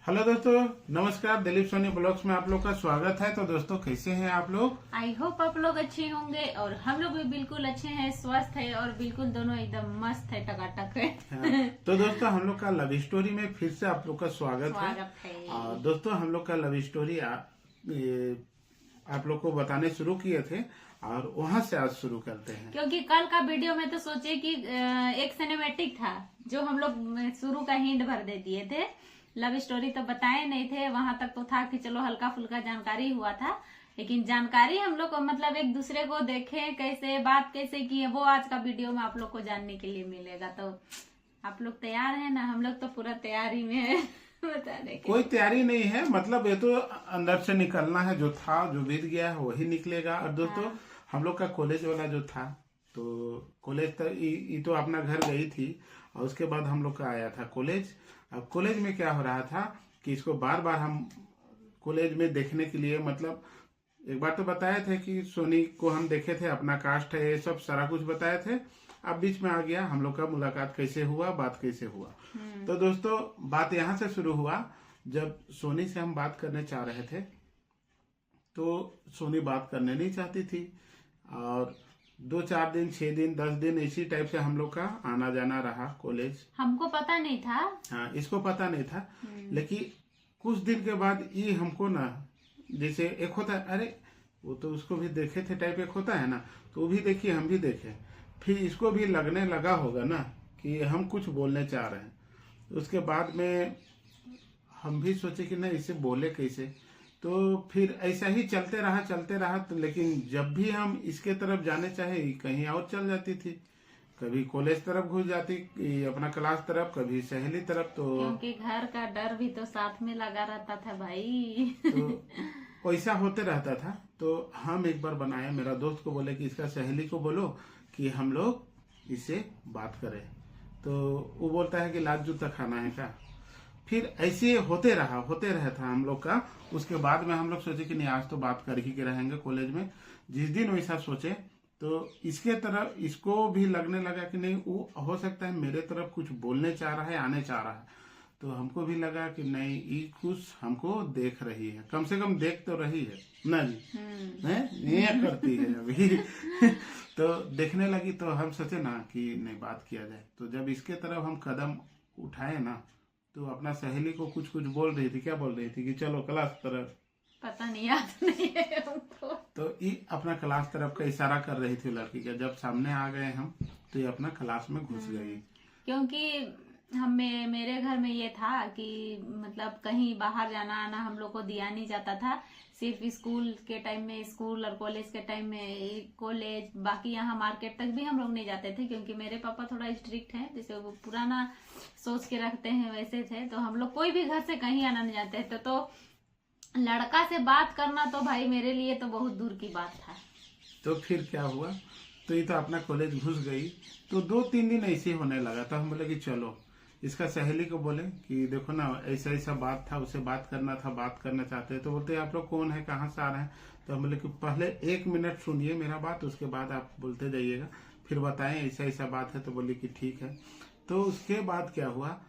Hello दोस्तों, नमस्कार। Dilip Soni blogs में आप लोग का स्वागत है। तो दोस्तों, कैसे हैं आप लोग? आई होप आप लोग अच्छे होंगे और हम लोग भी बिल्कुल अच्छे हैं, स्वस्थ है और बिल्कुल दोनों एकदम मस्त है, टकाटक है। हाँ, तो दोस्तों, हम लोग का लव स्टोरी में फिर से आप लोग का स्वागत है। और दोस्तों, हम लोग का लव स्टोरी आप लोग को बताने शुरू किए थे और वहां से आज शुरू करते हैं। क्योंकि कल का वीडियो में तो सोचे कि एक सिनेमैटिक था जो हम लोग शुरू का हिंट भर दे दिए थे। लव स्टोरी तो बताए नहीं थे, वहां तक तो था कि चलो हल्का फुल्का जानकारी हुआ था, लेकिन जानकारी हम लोग को मतलब एक दूसरे को देखे कैसे बात कैसे की है वो आज का वीडियो में आप लोग को जानने के लिए मिलेगा। तो आप लोग तैयार है ना? हम लोग तो पूरा तैयारी में है। बताने के कोई तैयारी नहीं है, मतलब ये तो अंदर से निकलना है। जो था, जो बीत गया है वही निकलेगा। और दोस्तों, हाँ। हम लोग का कॉलेज वाला जो था, तो कॉलेज तो ये तो अपना घर गई थी और उसके बाद हम लोग का आया था कॉलेज। अब कॉलेज में क्या हो रहा था कि इसको बार बार हम कॉलेज में देखने के लिए, मतलब एक बार तो बताए थे कि सोनी को हम देखे थे, अपना कास्ट है, ये सब सारा कुछ बताए थे। अब बीच में आ गया हम लोग का मुलाकात कैसे हुआ, बात कैसे हुआ। तो दोस्तों, बात यहाँ से शुरू हुआ। जब सोनी से हम बात करने चाह रहे थे तो सोनी बात करने नहीं चाहती थी और 2-4 दिन, 6 दिन, 10 दिन इसी टाइप से हम लोग का आना जाना रहा कॉलेज। हमको पता नहीं था। हाँ, इसको पता नहीं था। लेकिन कुछ दिन के बाद ये हमको ना, जैसे एक होता है, अरे वो तो उसको भी देखे थे टाइप, एक होता है ना, तो वो भी देखिए हम भी देखे। फिर इसको भी लगने लगा होगा ना कि हम कुछ बोलने चाह रहे हैं। उसके बाद में हम भी सोचे कि नहीं, इसे बोले कैसे। तो फिर ऐसा ही चलते रहा। तो लेकिन जब भी हम इसके तरफ जाने चाहे, कहीं और चल जाती थी। कभी कॉलेज तरफ घुस जाती, अपना क्लास तरफ, कभी सहेली तरफ। तो क्योंकि घर का डर भी तो साथ में लगा रहता था भाई। तो वैसा होते रहता था। तो हम एक बार बनाए, मेरा दोस्त को बोले कि इसका सहेली को बोलो कि हम लोग इससे बात करें। तो वो बोलता है कि लाज जूता खाना है क्या। फिर ऐसे होते रहा था हम लोग का। उसके बाद में हम लोग सोचे कि नहीं, आज तो बात कर ही के रहेंगे कॉलेज में। जिस दिन वैसा सोचे तो इसके तरफ इसको भी लगने लगा कि नहीं, वो हो सकता है मेरे तरफ कुछ बोलने चाह रहा है, आने चाह रहा है। तो हमको भी लगा कि नहीं, ये कुछ हमको देख रही है, कम से कम देख तो रही है ना जी, ये करती है अभी। तो देखने लगी तो हम सोचे ना कि नहीं, बात किया जाए। तो जब इसके तरफ हम कदम उठाए ना, तो अपना सहेली को कुछ कुछ बोल रही थी। क्या बोल रही थी कि चलो क्लास तरफ। पता नहीं, याद नहीं है हमको। तो ये अपना क्लास तरफ का इशारा कर रही थी लड़की का। जब सामने आ गए हम, तो ये अपना क्लास में घुस गई। क्योंकि मेरे घर में ये था कि मतलब कहीं बाहर जाना आना हम लोग को दिया नहीं जाता था। सिर्फ स्कूल के टाइम में स्कूल और कॉलेज के टाइम में कॉलेज, बाकी यहाँ मार्केट तक भी हम लोग नहीं जाते थे क्योंकि मेरे पापा थोड़ा स्ट्रिक्ट हैं, जैसे वो पुराना सोच के रखते हैं वैसे थे। तो हम लोग कोई भी घर से कहीं आना नहीं जाते थे। तो लड़का से बात करना तो भाई मेरे लिए तो बहुत दूर की बात था। तो फिर क्या हुआ, तो ये तो अपना कॉलेज घुस गई। तो 2-3 दिन ऐसे होने लगा। तो हम बोले कि चलो इसका सहेली को बोले कि देखो ना, ऐसा ऐसा बात था, उसे बात करना था, बात करना चाहते हैं। तो बोलते आप लोग कौन है, कहाँ से आ रहे हैं। तो हम बोले कि पहले 1 मिनट सुनिए मेरा बात, उसके बाद आप बोलते जाइएगा, फिर बताएं ऐसा ऐसा बात है। तो बोले कि ठीक है। तो उसके बाद क्या हुआ,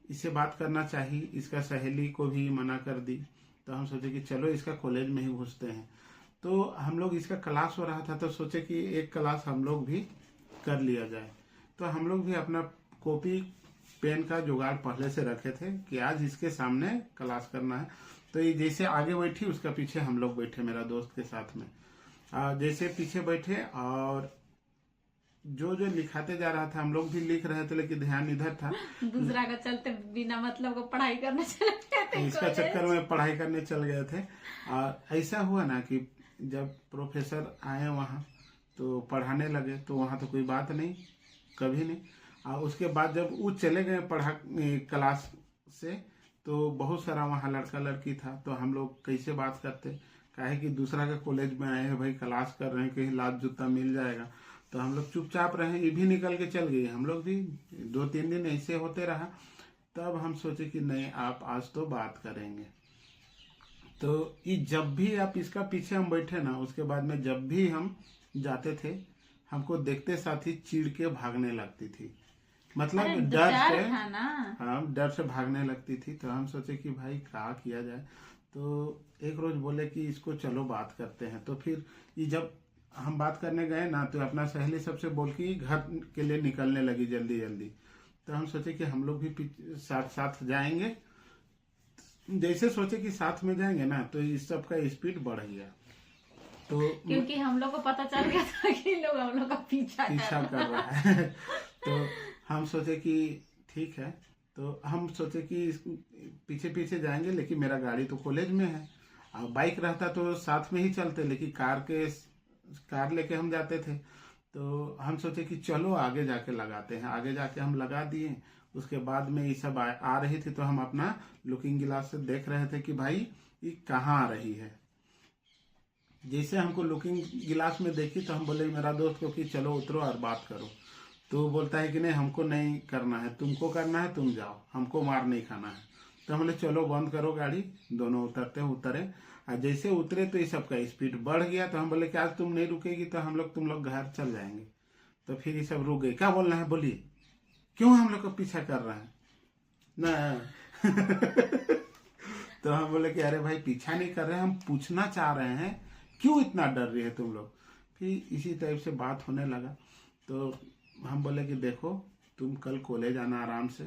इससे बात करना चाहिए, इसका सहेली को भी मना कर दी। तो हम सोचे कि चलो इसका कॉलेज में ही घुसते हैं। तो हम लोग, इसका क्लास हो रहा था तो सोचे कि एक क्लास हम लोग भी कर लिया जाए। तो हम लोग भी अपना कॉपी पेन का जुगाड़ पहले से रखे थे कि आज इसके सामने क्लास करना है। तो ये जैसे आगे बैठी, उसका पीछे हम लोग बैठे, मेरा दोस्त के साथ में। जैसे पीछे बैठे और जो जो लिखाते जा रहा था हम लोग भी लिख रहे थे, लेकिन ध्यान इधर था। दूसरा का चलते बिना मतलब को पढ़ाई करने चले गए थे इसका चक्कर में पढ़ाई करने चल गए थे। और ऐसा हुआ ना कि जब प्रोफेसर आए वहाँ तो पढ़ाने लगे, तो वहाँ तो कोई बात नहीं, कभी नहीं। और उसके बाद जब वो चले गए पढ़ा क्लास से, तो बहुत सारा वहाँ लड़का लड़की था। तो हम लोग कैसे बात करते, काहे कि दूसरा के कॉलेज में आए हैं भाई, क्लास कर रहे हैं, कहीं लात जूता मिल जाएगा। तो हम लोग चुपचाप रहे, ये भी निकल के चल गई। हम लोग भी 2-3 दिन ऐसे होते रहा। तब हम सोचे कि नहीं, आप आज तो बात करेंगे। तो ये जब भी आप इसका पीछे हम बैठे ना, उसके बाद में जब भी हम जाते थे, हमको देखते साथ ही चिढ़ के भागने लगती थी मतलब अरे डर डर से, था ना। हाँ डर से भागने लगती थी। तो हम सोचे कि भाई क्या किया जाए। तो एक रोज बोले कि इसको चलो बात करते हैं। तो फिर ये जब हम बात करने गए ना, तो अपना सहेली सबसे बोल के घर के लिए निकलने लगी जल्दी जल्दी। तो हम सोचे कि हम लोग भी साथ साथ जाएंगे। जैसे सोचे कि साथ में जाएंगे ना, तो इस सब का स्पीड बढ़ गया। तो क्योंकि हम लोग को पता चल गया था कि लोग हम लोग का पीछा पीछा कर कर रहा है। तो हम सोचे कि ठीक है। तो हम सोचे कि पीछे पीछे जाएंगे, लेकिन मेरा गाड़ी तो कॉलेज में है। और बाइक रहता तो साथ में ही चलते, लेकिन कार लेके हम जाते थे। तो हम सोचे कि चलो आगे जाके लगाते हैं। आगे जाके हम लगा दिए। उसके बाद में ये सब आ रही थी, तो हम अपना लुकिंग गिलास से देख रहे थे कि भाई ये कहाँ आ रही है। जैसे हमको लुकिंग गिलास में देखी, तो हम बोले मेरा दोस्त को कि चलो उतरो और बात करो। तो वो बोलता है कि नहीं, हमको नहीं करना है, तुमको करना है, तुम जाओ, हमको मार नहीं खाना है। तो हम बोले चलो बंद करो गाड़ी। दोनों उतरे। और जैसे उतरे तो ये सबका स्पीड बढ़ गया। तो हम बोले कि आज तुम नहीं रुकेगी तो तुम लोग घर चल जाएंगे। तो फिर ये सब रुक गए। क्या बोलना है बोलिए, क्यों हम लोग का पीछा कर रहे हैं ना। तो हम बोले कि अरे भाई पीछा नहीं कर रहे, हम पूछना चाह रहे हैं क्यों इतना डर रही है तुम लोग। फिर इसी टाइप से बात होने लगा। तो हम बोले कि देखो, तुम कल कॉलेज आना आराम से,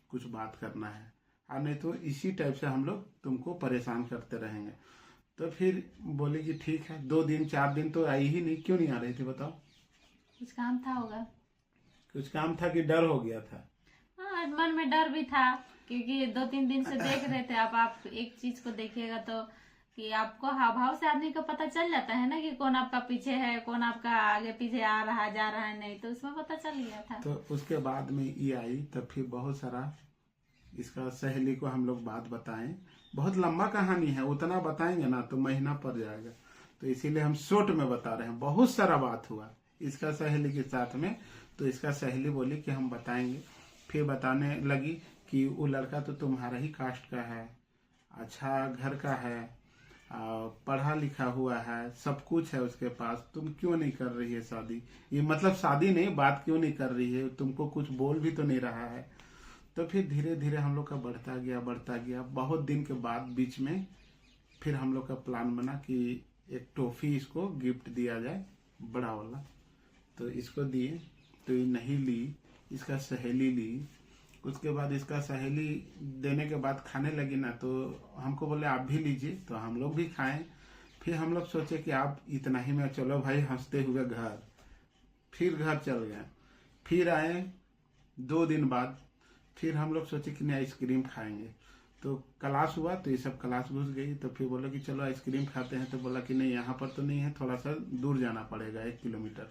कुछ बात करना है, और नहीं तो इसी टाइप से हम लोग तुमको परेशान करते रहेंगे। तो फिर बोले कि ठीक है। 2 दिन 4 दिन तो आई ही नहीं। क्यों नहीं आ रही थी बताओ? कुछ काम था होगा। कुछ काम था कि डर हो गया था? हाँ, मन में डर भी था, क्योंकि 2-3 दिन से देख रहे थे। आप एक चीज को देखिएगा तो कि आपको हाव भाव से आदमी को पता चल जाता है ना कि कौन आपका पीछे है, कौन आपका आगे पीछे आ रहा है, जा रहा है, नहीं तो उसमें पता चल गया था। तो उसके बाद में ये आई, तब फिर बहुत सारा इसका सहेली को हम लोग बात बताएं। बहुत लंबा कहानी है, उतना बताएंगे ना तो महीना पड़ जाएगा। तो इसीलिए हम शॉर्ट में बता रहे हैं। बहुत सारा बात हुआ इसका सहेली के साथ में। तो इसका सहेली बोली कि हम बताएंगे। फिर बताने लगी कि वो लड़का तो तुम्हारा ही कास्ट का है, अच्छा घर का है, पढ़ा लिखा हुआ है, सब कुछ है उसके पास, तुम क्यों नहीं कर रही है शादी? ये मतलब शादी नहीं, बात क्यों नहीं कर रही है, तुमको कुछ बोल भी तो नहीं रहा है। तो फिर धीरे धीरे हम लोग का बढ़ता गया। बहुत दिन के बाद बीच में फिर हम लोग का प्लान बना कि एक टॉफी इसको गिफ्ट दिया जाए, बड़ा वाला। तो इसको दिए, तो ये नहीं ली, इसका सहेली ली। उसके बाद इसका सहेली देने के बाद खाने लगी ना, तो हमको बोले आप भी लीजिए। तो हम लोग भी खाएं। फिर हम लोग सोचे कि आप इतना ही में, चलो भाई हंसते हुए घर। फिर घर चल गए। फिर आए 2 दिन बाद। फिर हम लोग सोचे कि नहीं आइसक्रीम खाएंगे। तो क्लास हुआ, तो ये सब क्लास घुस गई। तो फिर बोला कि चलो आइसक्रीम खाते हैं। तो बोला कि नहीं, यहाँ पर तो नहीं है, थोड़ा सा दूर जाना पड़ेगा, 1 किलोमीटर।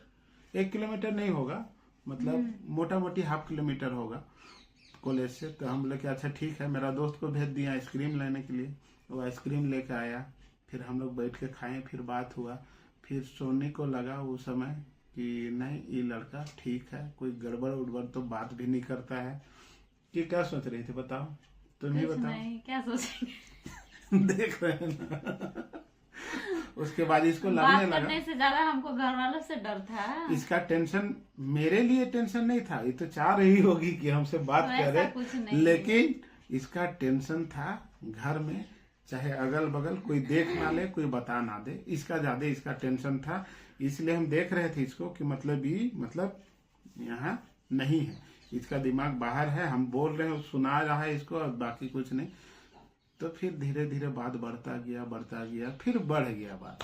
1 किलोमीटर नहीं होगा, मतलब मोटा मोटी ½ किलोमीटर होगा कॉलेज से। तो हम बोले कि अच्छा ठीक है। मेरा दोस्त को भेज दिया आइसक्रीम लेने के लिए। वो आइसक्रीम लेकर आया। फिर हम लोग बैठ के खाए। फिर बात हुआ। फिर सोने को लगा उस समय कि नहीं, ये लड़का ठीक है, कोई गड़बड़ उड़बड़ तो बात भी नहीं करता है। कि क्या सोच रही थी बताओ, तुम ही कुछ बताओ। नहीं, क्या सोचेंगे। देख रहे हैं ना। उसके बाद इसको लगने बात लगा, करने से ज्यादा हमको घर वालों से डर था। इसका टेंशन, मेरे लिए टेंशन नहीं था। ये तो चाह रही होगी कि हमसे बात तो ऐसा करे, कुछ नहीं। लेकिन इसका टेंशन था घर में, चाहे अगल बगल कोई देख ना ले, कोई बता ना दे, इसका ज्यादा इसका टेंशन था। इसलिए हम देख रहे थे इसको कि मतलब ये यहाँ नहीं है, इसका दिमाग बाहर है। हम बोल रहे हैं, सुना रहा है इसको, और बाकी कुछ नहीं। तो फिर धीरे धीरे बात बढ़ता गया, फिर बढ़ गया बात।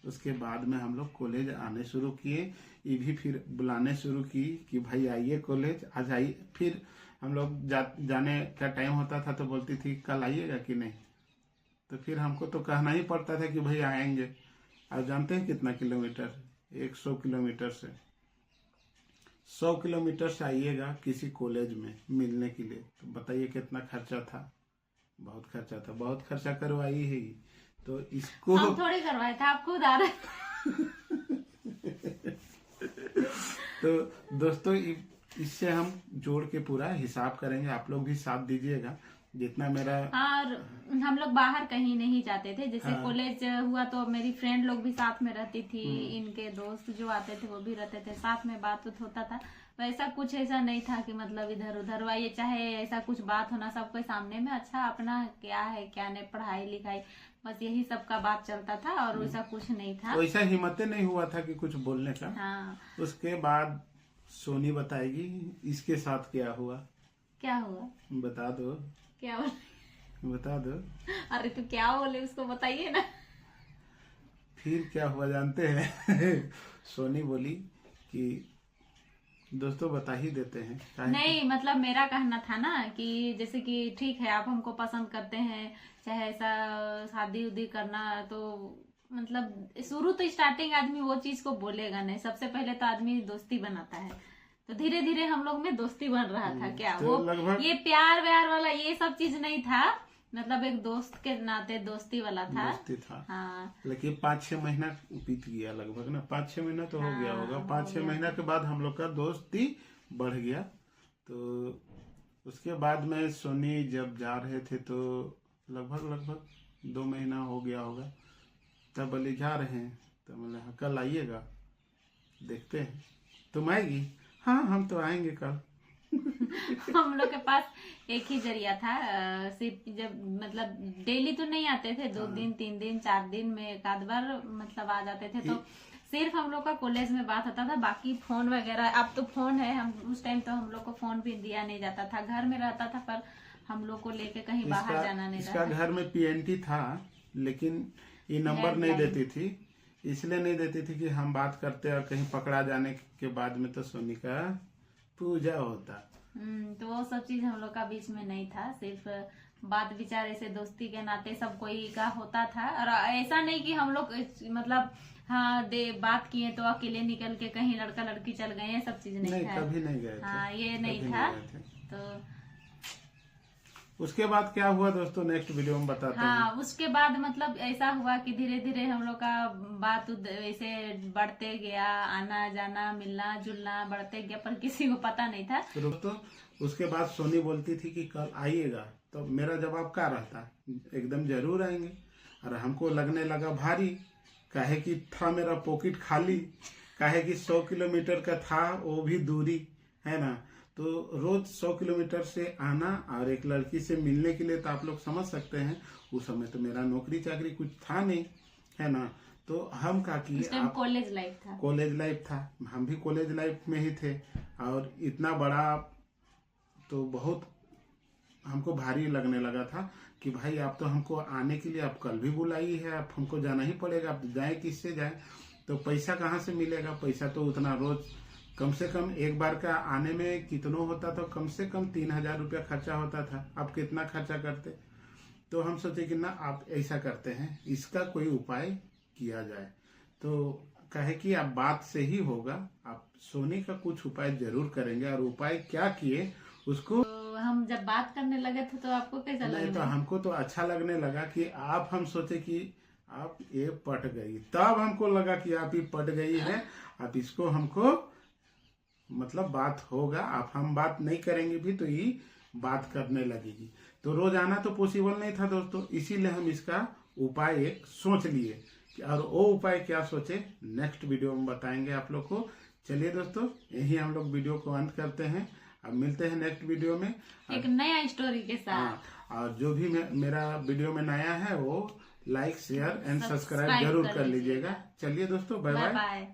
उसके बाद में हम लोग कॉलेज आने शुरू किए। ये भी फिर बुलाने शुरू की कि भाई आइए कॉलेज, आज आइए। फिर हम लोग जाने का टाइम होता था तो बोलती थी कल आइएगा कि नहीं। तो फिर हमको तो कहना ही पड़ता था कि भाई आएंगे। आप जानते हैं कितना किलोमीटर? 100 किलोमीटर से 100 किलोमीटर से आइएगा किसी कॉलेज में मिलने के लिए। तो बताइए कितना खर्चा था? बहुत खर्चा था, बहुत खर्चा करवाई है। तो इसको हम थोड़ी करवाए थे, आप खुद आ रहे। तो दोस्तों इससे हम जोड़ के पूरा हिसाब करेंगे, आप लोग भी साथ दीजिएगा। जितना मेरा। हाँ, और हम लोग बाहर कहीं नहीं जाते थे। जैसे हाँ। कॉलेज हुआ तो मेरी फ्रेंड लोग भी साथ में रहती थी, इनके दोस्त जो आते थे वो भी रहते थे, साथ में बात होता था। वैसा कुछ ऐसा नहीं था कि मतलब इधर उधर हुआ, ये चाहे ऐसा कुछ बात होना सबके सामने में, अच्छा अपना क्या है क्या नहीं, पढ़ाई लिखाई, बस यही सब का बात चलता था और वैसा कुछ नहीं था। वैसा हिम्मत नहीं हुआ था कि कुछ बोलने का। हाँ। उसके बाद सोनी बताएगी इसके साथ क्या हुआ। क्या हुआ? बता दो। क्या बोले? बता दो। अरे तो क्या बोले उसको बताइए ना। फिर क्या हुआ जानते हैं? सोनी बोली कि दोस्तों बता ही देते हैं। काहे नहीं, मतलब मेरा कहना था ना कि जैसे कि ठीक है आप हमको पसंद करते हैं, चाहे ऐसा शादी उदी करना, तो मतलब शुरू तो स्टार्टिंग आदमी वो चीज को बोलेगा नहीं, सबसे पहले तो आदमी दोस्ती बनाता है। तो धीरे धीरे हम लोग में दोस्ती बन रहा था। क्या तो वो लगभग ये प्यार व्यार वाला ये सब चीज नहीं था, मतलब एक दोस्त के नाते दोस्ती वाला था। दोस्ती था। हाँ। लेकिन 5-6 महीना बीत गया लगभग ना, 5-6 महीना तो हो गया होगा। हाँ, 5-6 महीना के बाद हम लोग का दोस्ती बढ़ गया। तो उसके बाद में सोनी जब जा रहे थे तो लगभग 2 महीना हो गया होगा, तब बोले जा रहे हैं। तो बोले हाँ कल आइएगा, देखते हैं। तुम आएगी? हाँ हम तो आएंगे कल। हम लोग के पास एक ही जरिया था, सिर्फ जब मतलब डेली तो नहीं आते थे, 2 दिन 3 दिन 4 दिन में एक आध बार मतलब आ जाते थे। तो सिर्फ हम लोग का कॉलेज में बात होता था, बाकी फोन वगैरह, अब तो फोन है, हम उस टाइम तो हम लोग को फोन भी दिया नहीं जाता था, घर में रहता था पर हम लोग को लेके कहीं बाहर जाना नहीं इसका रहता। घर में पीएनटी था, लेकिन ये नंबर नहीं देती थी। इसलिए नहीं देती थी कि हम बात करते और कहीं पकड़ा जाने के बाद में तो सोनी का पूजा होता। तो वो सब चीज हम लोग का बीच में नहीं था, सिर्फ बात विचार ऐसे दोस्ती के नाते सब कोई का होता था। और ऐसा नहीं कि हम लोग मतलब हाँ बात किए तो अकेले निकल के कहीं लड़का लड़की चल गए, ये सब चीज नहीं था। कभी नहीं गए थे। हाँ, ये नहीं कभी था। नहीं गए थे। तो उसके बाद क्या हुआ दोस्तों, नेक्स्ट वीडियो में बताते हैं। हाँ, उसके बाद मतलब ऐसा हुआ कि धीरे धीरे हम लोग का बात ऐसे बढ़ते गया, आना जाना मिलना जुलना बढ़ते गया, पर किसी को पता नहीं था। तो दोस्तों उसके बाद सोनी बोलती थी कि कल आइएगा, तो मेरा जवाब क्या रहता, एकदम जरूर आएंगे। और हमको लगने लगा भारी, काहे कि था मेरा पॉकेट खाली, काहे कि 100 किलोमीटर का था, वो भी दूरी है ना। तो रोज 100 किलोमीटर से आना और एक लड़की से मिलने के लिए, तो आप लोग समझ सकते हैं उस समय तो मेरा नौकरी चाकरी कुछ था नहीं, है ना। तो हम का किए, कॉलेज लाइफ था, कॉलेज लाइफ था, हम भी कॉलेज लाइफ में ही थे। और इतना बड़ा तो बहुत हमको भारी लगने लगा था कि भाई आप तो हमको आने के लिए आप कल भी बुलाई है, आप हमको जाना ही पड़ेगा, आप जाए किससे जाए। तो पैसा कहाँ से मिलेगा, पैसा तो उतना रोज कम से कम एक बार का आने में कितना होता था, कम से कम 3000 रुपया खर्चा होता था। आप कितना खर्चा करते। तो हम सोचे कि ना आप ऐसा करते हैं, इसका कोई उपाय किया जाए। तो कहे कि आप बात से ही होगा, आप सोनी का कुछ उपाय जरूर करेंगे। और उपाय क्या किए उसको तो हम जब बात करने लगे थे तो आपको कैसा लगा? नहीं, तो हमको तो अच्छा लगने लगा कि आप, हम सोचे कि आप ये पट गई, तब हमको लगा कि आप ही पट गई है। अब इसको हमको मतलब बात होगा, आप हम बात नहीं करेंगे भी तो ये बात करने लगेगी। तो रोज आना तो पॉसिबल नहीं था दोस्तों, इसीलिए हम इसका उपाय एक सोच लिए। और वो उपाय क्या सोचे नेक्स्ट वीडियो में बताएंगे आप लोग को। चलिए दोस्तों, यही हम लोग वीडियो को अंत करते हैं, अब मिलते हैं नेक्स्ट वीडियो में एक नया स्टोरी के साथ। हाँ, और जो भी मेरा वीडियो में नया है वो लाइक शेयर एंड सब्सक्राइब जरूर कर लीजिएगा। चलिए दोस्तों, बाय बाय।